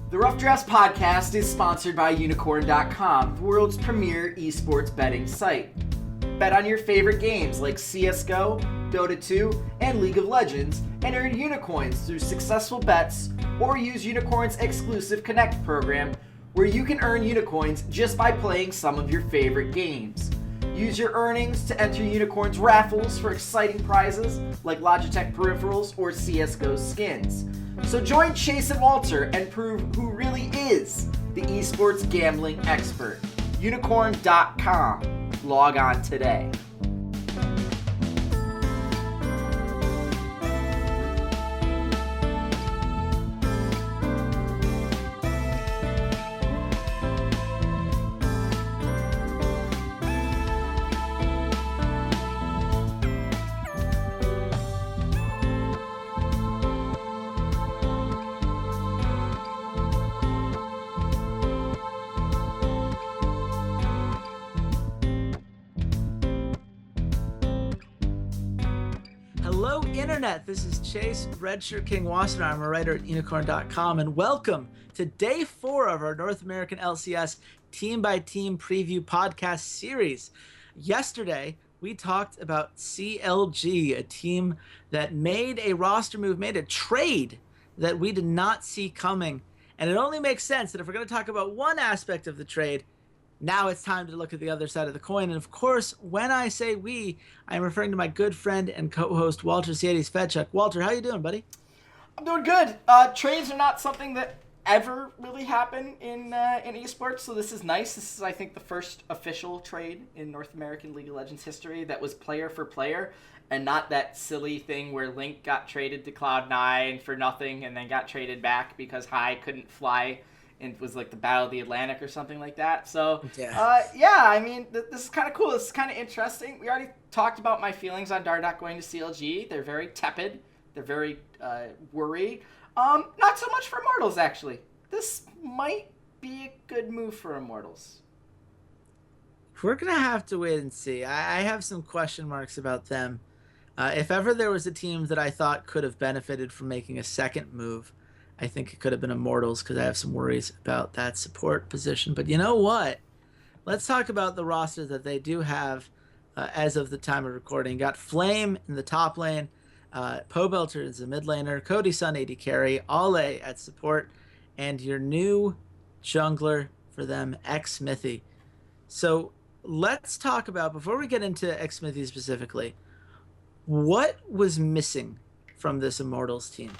The Rough Drafts podcast is sponsored by Unicorn.com, the world's premier esports betting site. Bet on your favorite games like CSGO, Dota 2, and League of Legends, and earn Unicoins through successful bets, or use Unicorn's exclusive Connect program, where you can earn Unicoins just by playing some of your favorite games. Use your earnings to enter Unicorn's raffles for exciting prizes like Logitech peripherals or CSGO skins. So join Chase and Walter and prove who really is the esports gambling expert. Unicorn.com. Log on today. Internet. This is Chase, RedShirtKing, Wassenar. I'm a writer at Unicorn.com, and welcome to Day 4 of our North American LCS Team-by-Team preview podcast series. Yesterday, we talked about CLG, a team that made a roster move, made a trade that we did not see coming. And it only makes sense that if we're going to talk about one aspect of the trade, now it's time to look at the other side of the coin. And of course, when I say we, I'm referring to my good friend and co-host Walter Ceades Fedczuk. Walter, how you doing, buddy? I'm doing good. Trades are not something that ever really happen in esports, so this is nice. This is, I think, the first official trade in North American League of Legends history that was player for player, and not that silly thing where Link got traded to Cloud9 for nothing and then got traded back because High couldn't fly. And it was like the Battle of the Atlantic or something like that. So, I mean, this is kind of cool. This is kind of interesting. We already talked about my feelings on Dardoch going to CLG. They're very tepid. They're very worried. Not so much for Immortals, actually. This might be a good move for Immortals. We're going to have to wait and see. I have some question marks about them. If ever there was a team that I thought could have benefited from making a second move, I think it could have been Immortals, because I have some worries about that support position. But you know what? Let's talk about the roster that they do have as of the time of recording. Got Flame in the top lane, Pobelter is the mid laner, Cody Sun AD carry, Ale at support, and your new jungler for them, Xmithie. So let's talk about, before we get into Xmithie specifically, what was missing from this Immortals team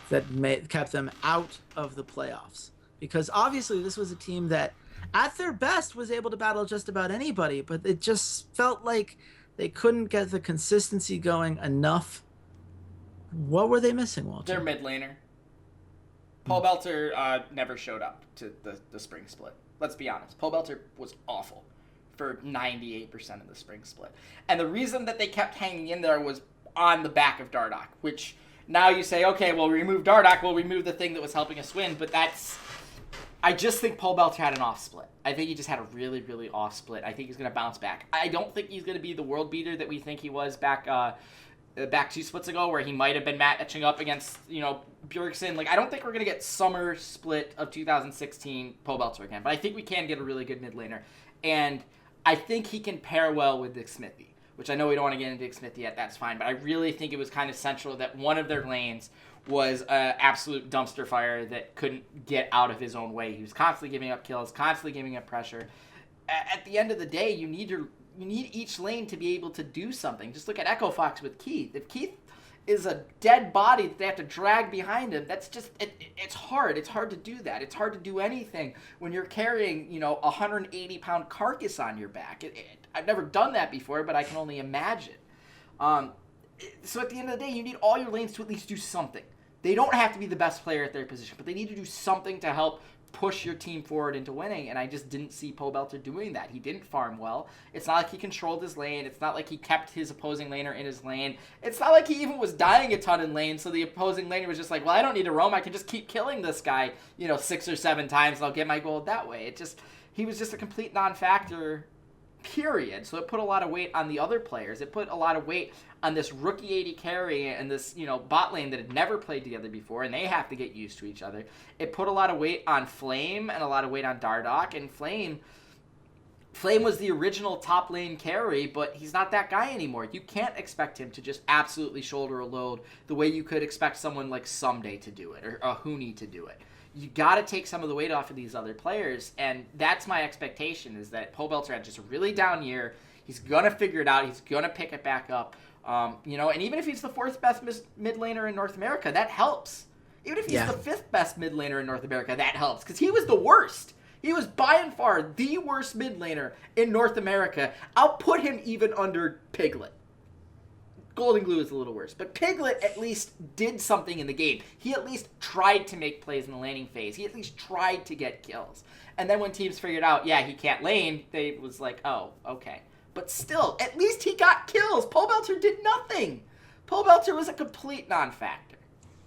that kept them out of the playoffs? Because obviously this was a team that at their best was able to battle just about anybody, but it just felt like they couldn't get the consistency going enough. What were they missing, Walter? Their mid laner. Pobelter never showed up to the spring split. Let's be honest. Pobelter was awful for 98% of the spring split. And the reason that they kept hanging in there was on the back of Dardoch, which now you say, okay, well, remove Dardoch, we'll remove the thing that was helping us win, but I just think Pobelter had an off split. I think he just had a really, really off split. I think he's going to bounce back. I don't think he's going to be the world beater that we think he was back 2 splits ago, where he might have been matching up against, Bjergsen. Like, I don't think we're going to get summer split of 2016 Pobelter again, but I think we can get a really good mid laner. And I think he can pair well with Xmithie, which I know we don't want to get into Xmithie yet, that's fine, but I really think it was kind of central that one of their lanes was an absolute dumpster fire that couldn't get out of his own way. He was constantly giving up kills, constantly giving up pressure. At the end of the day, you need each lane to be able to do something. Just look at Echo Fox with Keith. If Keith is a dead body that they have to drag behind him, that's just, it's hard. It's hard to do that. It's hard to do anything when you're carrying, a 180-pound carcass on your back. I've never done that before, but I can only imagine. So at the end of the day, you need all your lanes to at least do something. They don't have to be the best player at their position, but they need to do something to help push your team forward into winning, and I just didn't see Pobelter doing that. He didn't farm well. It's not like he controlled his lane. It's not like he kept his opposing laner in his lane. It's not like he even was dying a ton in lane, so the opposing laner was just like, well, I don't need to roam. I can just keep killing this guy, 6 or 7 times, and I'll get my gold that way. He was just a complete non-factor period. So it put a lot of weight on the other players. It put a lot of weight on this rookie AD carry and this, bot lane that had never played together before, and they have to get used to each other. It put a lot of weight on Flame and a lot of weight on Dardoch, and Flame was the original top lane carry, but he's not that guy anymore. You can't expect him to just absolutely shoulder a load the way you could expect someone like Someday to do it or a Huni to do it. You got to take some of the weight off of these other players, and that's my expectation, is that Pobelter had just a really down year. He's going to figure it out. He's going to pick it back up. And even if he's the 4th best mid laner in North America, that helps. Even if he's the 5th best mid laner in North America, that helps, because he was the worst. He was by and far the worst mid laner in North America. I'll put him even under Piglet. Golden Glue is a little worse, but Piglet at least did something in the game. He at least tried to make plays in the laning phase. He at least tried to get kills. And then when teams figured out, he can't lane, they was like, oh, okay. But still, at least he got kills. Pobelter did nothing. Pobelter was a complete non-factor.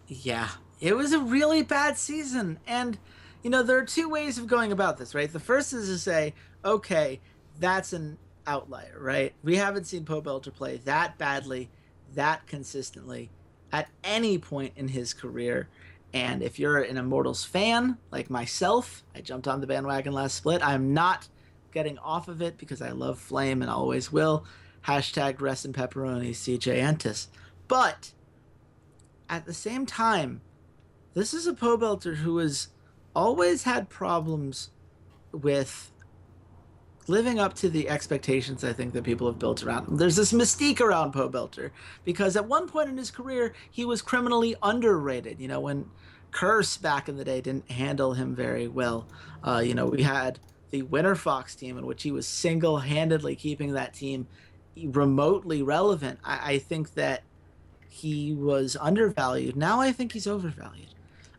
Yeah, it was a really bad season. And, there are 2 ways of going about this, right? The first is to say, okay, that's an outlier, right? We haven't seen Pobelter play that badly, that consistently at any point in his career. And if you're an Immortals fan like myself, I jumped on the bandwagon last split. I'm not getting off of it because I love Flame and always will. Hashtag rest in pepperoni, CJ Entis. But at the same time, this is a Pobelter who has always had problems with living up to the expectations I think that people have built around him. There's this mystique around Pobelter because at one point in his career, he was criminally underrated. When Curse back in the day didn't handle him very well. We had the Winter Fox team in which he was single-handedly keeping that team remotely relevant. I think that he was undervalued. Now I think he's overvalued.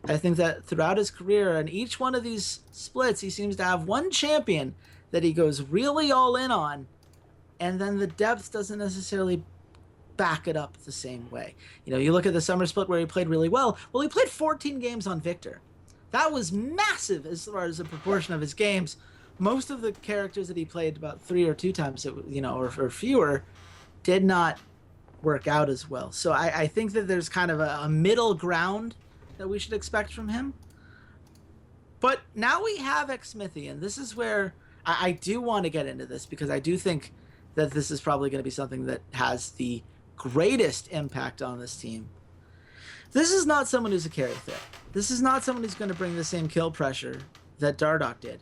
I think that throughout his career, in each one of these splits, he seems to have one champion that he goes really all in on, and then the depth doesn't necessarily back it up the same way. You look at the summer split where he played really well. Well, he played 14 games on Victor. That was massive as far as the proportion of his games. Most of the characters that he played about 3 or 2 times, or fewer, did not work out as well. So I think that there's kind of a middle ground that we should expect from him. But now we have Xmithie, and this is where I do want to get into this, because I do think that this is probably going to be something that has the greatest impact on this team. This is not someone who's a carry threat. This is not someone who's going to bring the same kill pressure that Dardoch did.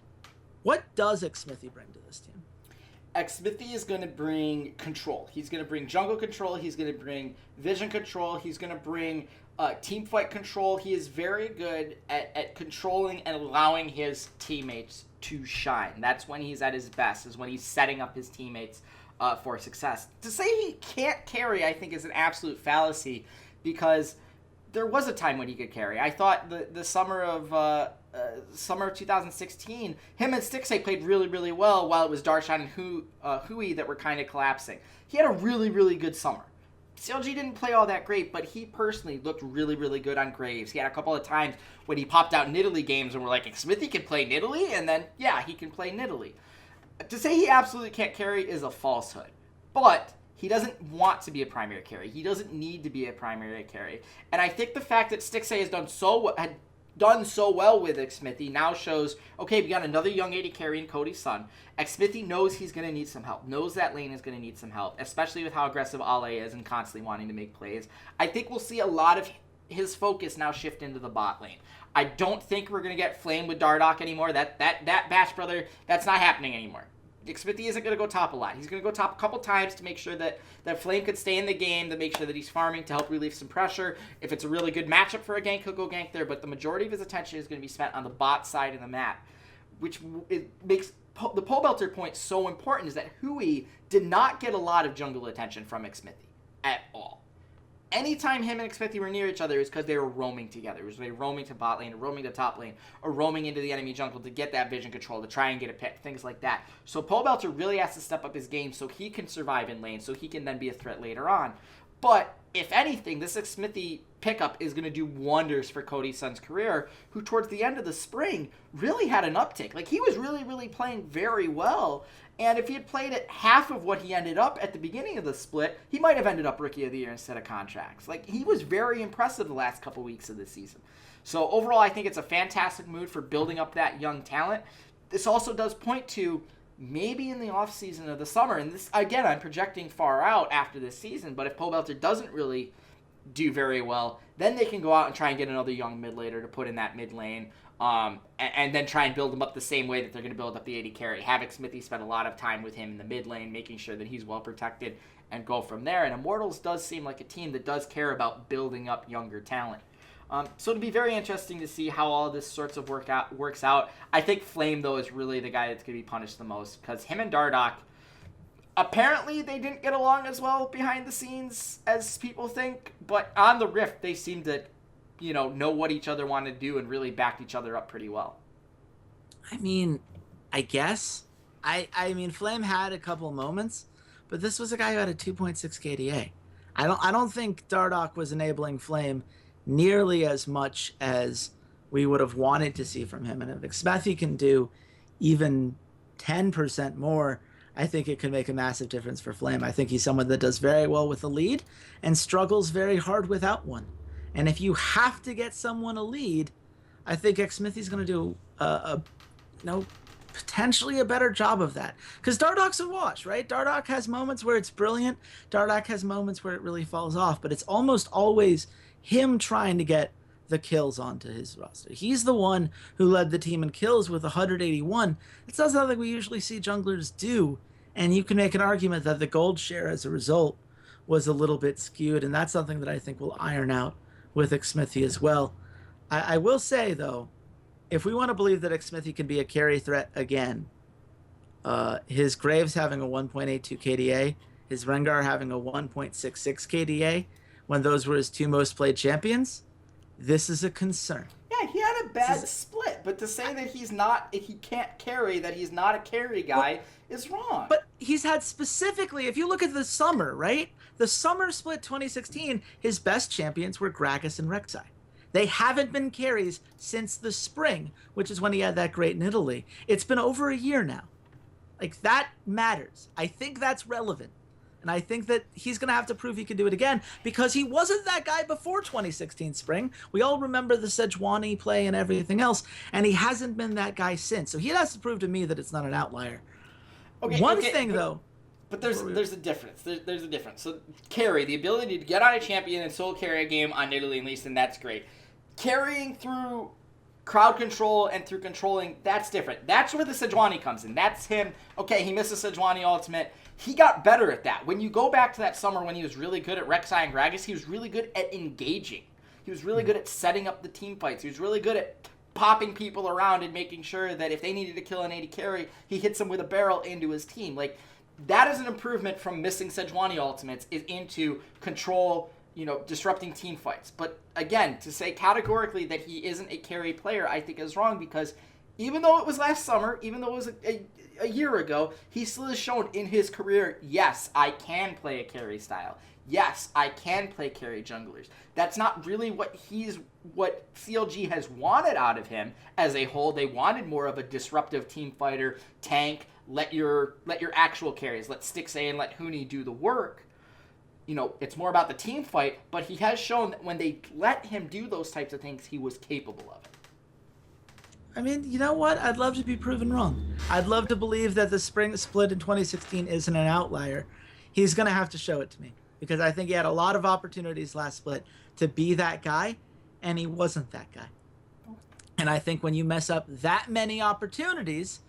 What does Xmithie bring to this team? Xmithie is going to bring control. He's going to bring jungle control. He's going to bring vision control. He's going to bring team fight control. He is very good at controlling and allowing his teammates to shine. That's when he's at his best, is when he's setting up his teammates for success. To say he can't carry, I think, is an absolute fallacy, because there was a time when he could carry. I thought the summer of 2016, him and Stixay played really, really well, while it was Darshan and Hui that were kind of collapsing. He had a really, really good summer. CLG didn't play all that great, but he personally looked really, really good on Graves. He had a couple of times when he popped out Nidalee games and we're like, Xmithie can play Nidalee? And then, yeah, he can play Nidalee. To say he absolutely can't carry is a falsehood. But he doesn't want to be a primary carry. He doesn't need to be a primary carry. And I think the fact that Stixay had done so well with Xmithie now shows, okay, we got another young AD carry in Cody's son. Xmithie knows he's going to need some help, knows that lane is going to need some help, especially with how aggressive Ale is and constantly wanting to make plays. I think we'll see a lot of his focus now shift into the bot lane. I don't think we're going to get Flame with Dardoch anymore. That Bash Brother, that's not happening anymore. Xmithie isn't going to go top a lot. He's going to go top a couple times to make sure that Flame could stay in the game, to make sure that he's farming to help relieve some pressure. If it's a really good matchup for a gank, he'll go gank there, but the majority of his attention is going to be spent on the bot side of the map, which makes the Pobelter point so important, is that Hui did not get a lot of jungle attention from Xmithie at all. Anytime him and Xmithie were near each other, is because they were roaming together. It was they were roaming to bot lane, or roaming to top lane, or roaming into the enemy jungle to get that vision control, to try and get a pick, things like that. So Pobelter really has to step up his game so he can survive in lane, so he can then be a threat later on. But if anything, this Xmithie pickup is going to do wonders for Cody Sun's career, who towards the end of the spring really had an uptick. Like, he was really, really playing very well. And if he had played at half of what he ended up at the beginning of the split, he might have ended up Rookie of the Year instead of contracts. Like, he was very impressive the last couple weeks of the season. So overall, I think it's a fantastic move for building up that young talent. This also does point to maybe in the offseason of the summer, and this, again, I'm projecting far out after this season, but if Pobelter doesn't really do very well, then they can go out and try and get another young mid laner to put in that mid lane, and then try and build him up the same way that they're going to build up the AD carry. Have Xmithie spend a lot of time with him in the mid lane, making sure that he's well protected, and go from there. And Immortals does seem like a team that does care about building up younger talent. So it'll be very interesting to see how all this sorts of works out. I think Flame, though, is really the guy that's going to be punished the most, because him and Dardoch, apparently they didn't get along as well behind the scenes as people think, but on the Rift, they seem to, know what each other wanted to do and really backed each other up pretty well. I mean, I guess. I mean, Flame had a couple moments, but this was a guy who had a 2.6 KDA. I don't think Dardoch was enabling Flame nearly as much as we would have wanted to see from him. And if Xmithie can do even 10% more, I think it could make a massive difference for Flame. I think he's someone that does very well with a lead and struggles very hard without one. And if you have to get someone a lead, I think Xmithie's going to do potentially a better job of that. Because Dardoch's a wash, right? Dardoch has moments where it's brilliant. Dardoch has moments where it really falls off. But it's almost always him trying to get the kills onto his roster. He's the one who led the team in kills with 181. It's not something we usually see junglers do. And you can make an argument that the gold share as a result was a little bit skewed. And that's something that I think will iron out with Xmithie as well. I will say, though, if we want to believe that Xmithie can be a carry threat again, his Graves having a 1.82 KDA, his Rengar having a 1.66 KDA, when those were his two most played champions, this is a concern. Yeah, he had a bad split, but to say that he can't carry, that he's not a carry guy, is wrong. But he's had specifically, if you look at the summer, right? The summer split 2016, his best champions were Gragas and Rek'Sai. They haven't been carries since the spring, which is when he had that great in Italy. It's been over a year now. Like, that matters. I think that's relevant. And I think that he's going to have to prove he can do it again, because he wasn't that guy before 2016 spring. We all remember the Sejuani play and everything else, and he hasn't been that guy since. So he has to prove to me that it's not an outlier. One thing, though. But there's a difference. There's a difference. So carry, the ability to get on a champion and solo carry a game on Italy and Leaston, that's great. Carrying through crowd control and through controlling, that's different. That's where the Sejuani comes in. That's him. Okay, he missed a Sejuani ultimate. He got better at that. When you go back to that summer when he was really good at Rek'Sai and Gragas, he was really good at engaging. He was really good at setting up the team fights. He was really good at popping people around and making sure that if they needed to kill an AD carry, he hits them with a barrel into his team. Like, that is an improvement from missing Sejuani ultimates into control, disrupting team fights. But again, to say categorically that he isn't a carry player, I think is wrong, because even though it was last summer, even though it was a year ago, he still has shown in his career, yes, I can play a carry style. Yes, I can play carry junglers. That's not really what CLG has wanted out of him as a whole. They wanted more of a disruptive team fighter, tank, let your actual carries, let Stixay and let Huni do the work. It's more about the team fight, but he has shown that when they let him do those types of things, he was capable of it. I mean, you know what? I'd love to be proven wrong. I'd love to believe that the spring split in 2016 isn't an outlier. He's going to have to show it to me, because I think he had a lot of opportunities last split to be that guy, and he wasn't that guy. And I think when you mess up that many opportunities,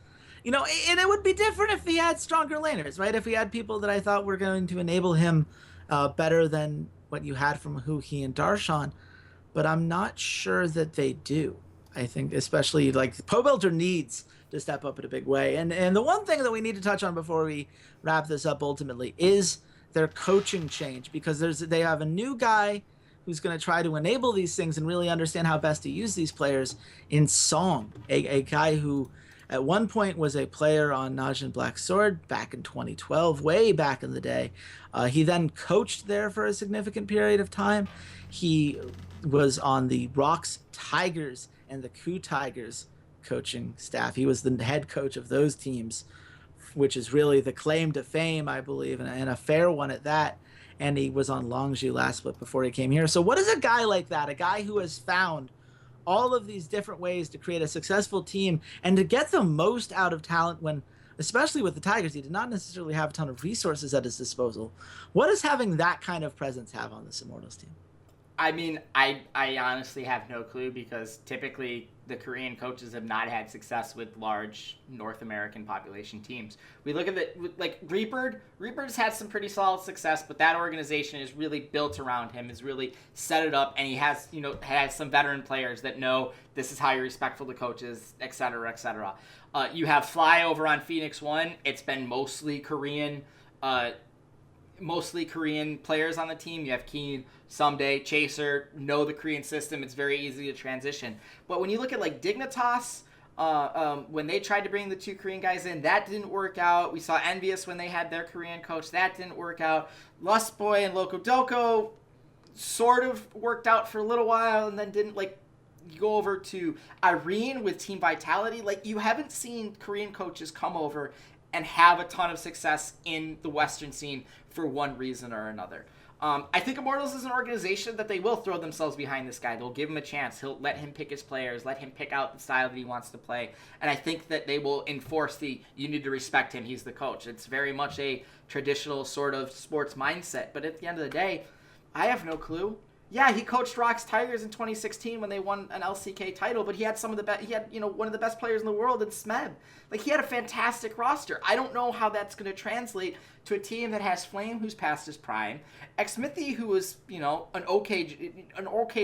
and it would be different if he had stronger laners, right? If he had people that I thought were going to enable him better than what you had from Huhi and Darshan, but I'm not sure that they do. I think especially like Pobelter needs to step up in a big way. And the one thing that we need to touch on before we wrap this up ultimately is their coaching change, because they have a new guy who's going to try to enable these things and really understand how best to use these players in Song, a guy who at one point was a player on Najin Black Sword back in 2012, way back in the day. He then coached there for a significant period of time. He was on the Rocks Tigers and the Coup Tigers coaching staff. He was the head coach of those teams, which is really the claim to fame, I believe, and a fair one at that. And he was on Longzhi last split before he came here. So what is a guy like that, a guy who has found all of these different ways to create a successful team and to get the most out of talent when, especially with the Tigers, he did not necessarily have a ton of resources at his disposal. What does having that kind of presence have on this Immortals team? I mean, I honestly have no clue, because typically the Korean coaches have not had success with large North American population teams. We look at like Reaper's had some pretty solid success, but that organization is really built around him, has really set it up, and he has, has some veteran players that know this is how you're respectful to coaches, et cetera, et cetera. You have Fly over on Phoenix One. It's been mostly Korean players on the team. You have Keen, Someday, Chaser, know the Korean system. It's very easy to transition. But when you look at like Dignitas, when they tried to bring the 2 Korean guys in, that didn't work out. We saw Envious when they had their Korean coach. That didn't work out. Lustboy and Loco Doco sort of worked out for a little while and then didn't. Like, you go over to Irene with Team Vitality. Like, you haven't seen Korean coaches come over and have a ton of success in the Western scene for one reason or another. I think Immortals is an organization that they will throw themselves behind this guy. They'll give him a chance. He'll let him pick his players, let him pick out the style that he wants to play. And I think that they will enforce you need to respect him. He's the coach. It's very much a traditional sort of sports mindset. But at the end of the day, I have no clue. Yeah, he coached Rocks Tigers in 2016 when they won an LCK title, but he had some of the best. He had, one of the best players in the world in Smed. Like, he had a fantastic roster. I don't know how that's going to translate to a team that has Flame, who's past his prime, Xmithie, who is, an okay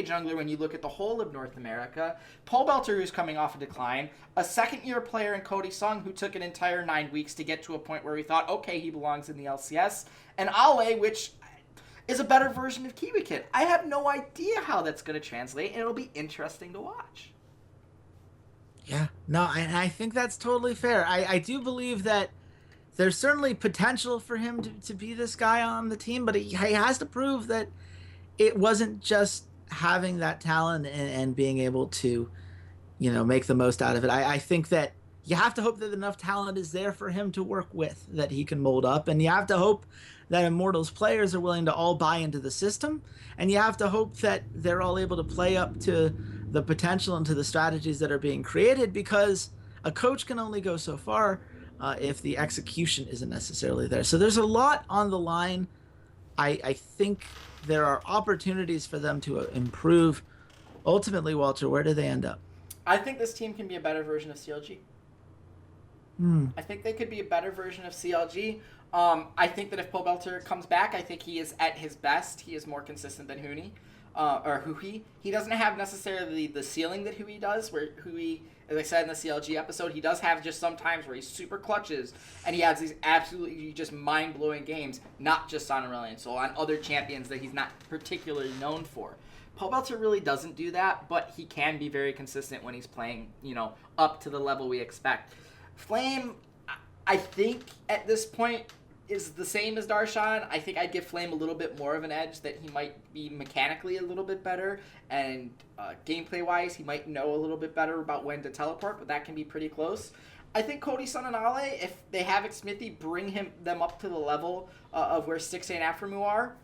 jungler when you look at the whole of North America, Pole Belter, who's coming off a decline, a second-year player in Cody Sung, who took an entire 9 weeks to get to a point where we thought, okay, he belongs in the LCS, and Ale, which is a better version of KiwiKit. I have no idea how that's going to translate, and it'll be interesting to watch. Yeah, no, I think that's totally fair. I do believe that there's certainly potential for him to be this guy on the team, but he has to prove that it wasn't just having that talent and being able to, make the most out of it. I think that you have to hope that enough talent is there for him to work with, that he can mold up, and you have to hope that Immortals players are willing to all buy into the system, and you have to hope that they're all able to play up to the potential and to the strategies that are being created, because a coach can only go so far if the execution isn't necessarily there. So there's a lot on the line. I think there are opportunities for them to improve. Ultimately, Walter, where do they end up? I think this team can be a better version of CLG. I think they could be a better version of CLG. I think that if Pole Belter comes back, I think he is at his best. He is more consistent than Huni. Or Hui. He doesn't have necessarily the ceiling that Hui does, where Hui, as I said in the CLG episode, he does have just some times where he super clutches, and he has these absolutely just mind-blowing games, not just on Aurelion, so on other champions that he's not particularly known for. Pole Belter really doesn't do that, but he can be very consistent when he's playing, up to the level we expect. Flame, I think at this point, is the same as Darshan. I think I'd give Flame a little bit more of an edge, that he might be mechanically a little bit better, and gameplay-wise, he might know a little bit better about when to teleport, but that can be pretty close. I think Cody, Sun, and Ale, if they have Xmithie bring them up to the level of where Stixxay and Aphromoo are,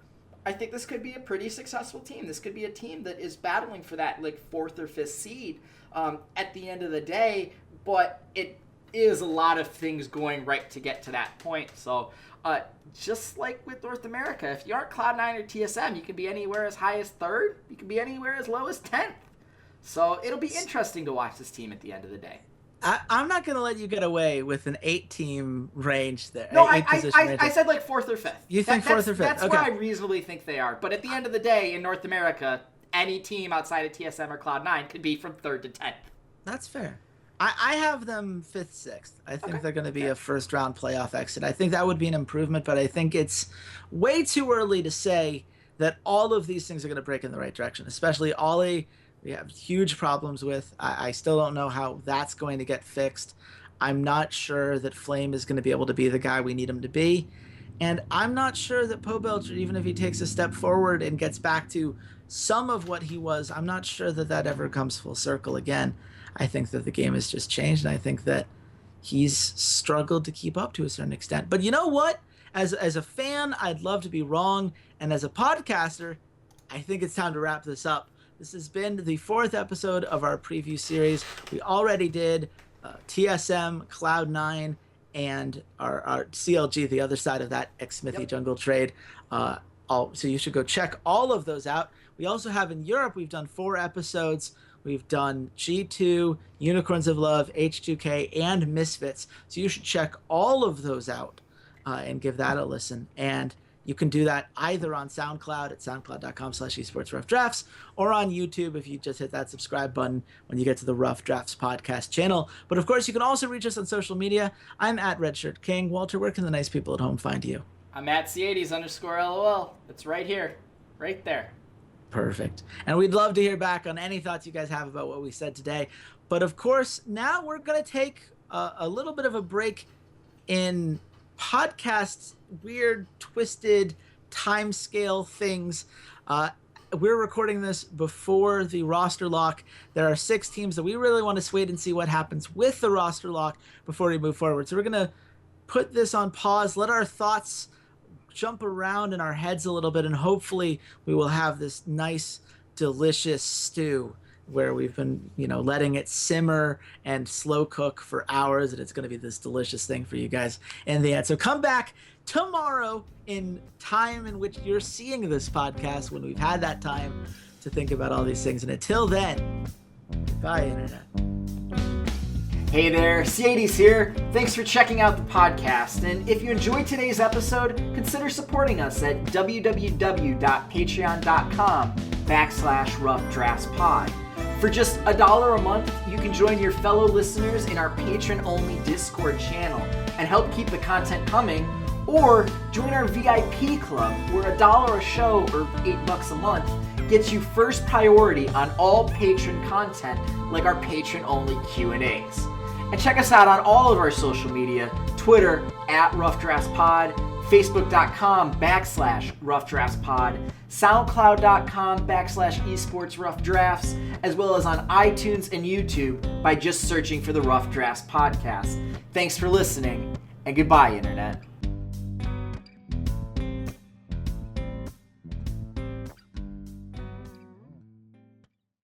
I think this could be a pretty successful team. This could be a team that is battling for that 4th or 5th seed at the end of the day, but it is a lot of things going right to get to that point. So just like with North America, if you aren't Cloud9 or TSM, you can be anywhere as high as 3rd. You can be anywhere as low as 10th. So it'll be interesting to watch this team at the end of the day. I'm not going to let you get away with an 8-team range there. No, I said 4th or 5th. You think 4th or 5th? That's okay. where I reasonably think they are. But at the end of the day, in North America, any team outside of TSM or Cloud9 could be from 3rd to 10th. That's fair. I have them 5th, 6th. I think they're going to be a first-round playoff exit. I think that would be an improvement, but I think it's way too early to say that all of these things are going to break in the right direction, especially Ollie. We have huge problems with. I still don't know how that's going to get fixed. I'm not sure that Flame is going to be able to be the guy we need him to be. And I'm not sure that Pobelter, even if he takes a step forward and gets back to some of what he was, I'm not sure that that ever comes full circle again. I think that the game has just changed, and I think that he's struggled to keep up to a certain extent. But you know what? As a fan, I'd love to be wrong. And as a podcaster, I think it's time to wrap this up. This has been the 4th episode of our preview series. We already did TSM, Cloud9, and our CLG, the other side of that Xmithie jungle trade. So you should go check all of those out. We also have in Europe, we've done 4 episodes. We've done G2, Unicorns of Love, H2K, and Misfits. So you should check all of those out and give that a listen. And you can do that either on SoundCloud at soundcloud.com/esportsroughdrafts or on YouTube if you just hit that subscribe button when you get to the Rough Drafts podcast channel. But of course, you can also reach us on social media. I'm at RedShirtKing. Walter, where can the nice people at home find you? I'm at Ceades_LOL. It's right here. Right there. Perfect. And we'd love to hear back on any thoughts you guys have about what we said today. But of course, now we're going to take a little bit of a break in podcasts, weird, twisted timescale things. We're recording this before the roster lock. There are 6 teams that we really want to wait and see what happens with the roster lock before we move forward. So we're going to put this on pause, let our thoughts jump around in our heads a little bit, and hopefully we will have this nice, delicious stew where we've been, letting it simmer and slow cook for hours, and it's going to be this delicious thing for you guys in the end. So come back tomorrow in time in which you're seeing this podcast, when we've had that time to think about all these things. And until then, bye, Internet. Hey there, Ceades here. Thanks for checking out the podcast. And if you enjoyed today's episode, consider supporting us at www.patreon.com/roughdraftspod. For just $1 a month, you can join your fellow listeners in our patron-only Discord channel and help keep the content coming, or join our VIP club, where $1 a show or $8 a month gets you first priority on all patron content, like our patron-only Q&As. And check us out on all of our social media: Twitter @RoughDraftsPod, Facebook.com/RoughDraftsPod, SoundCloud.com/esportsroughdrafts, as well as on iTunes and YouTube by just searching for the Rough Drafts Podcast. Thanks for listening, and goodbye, Internet.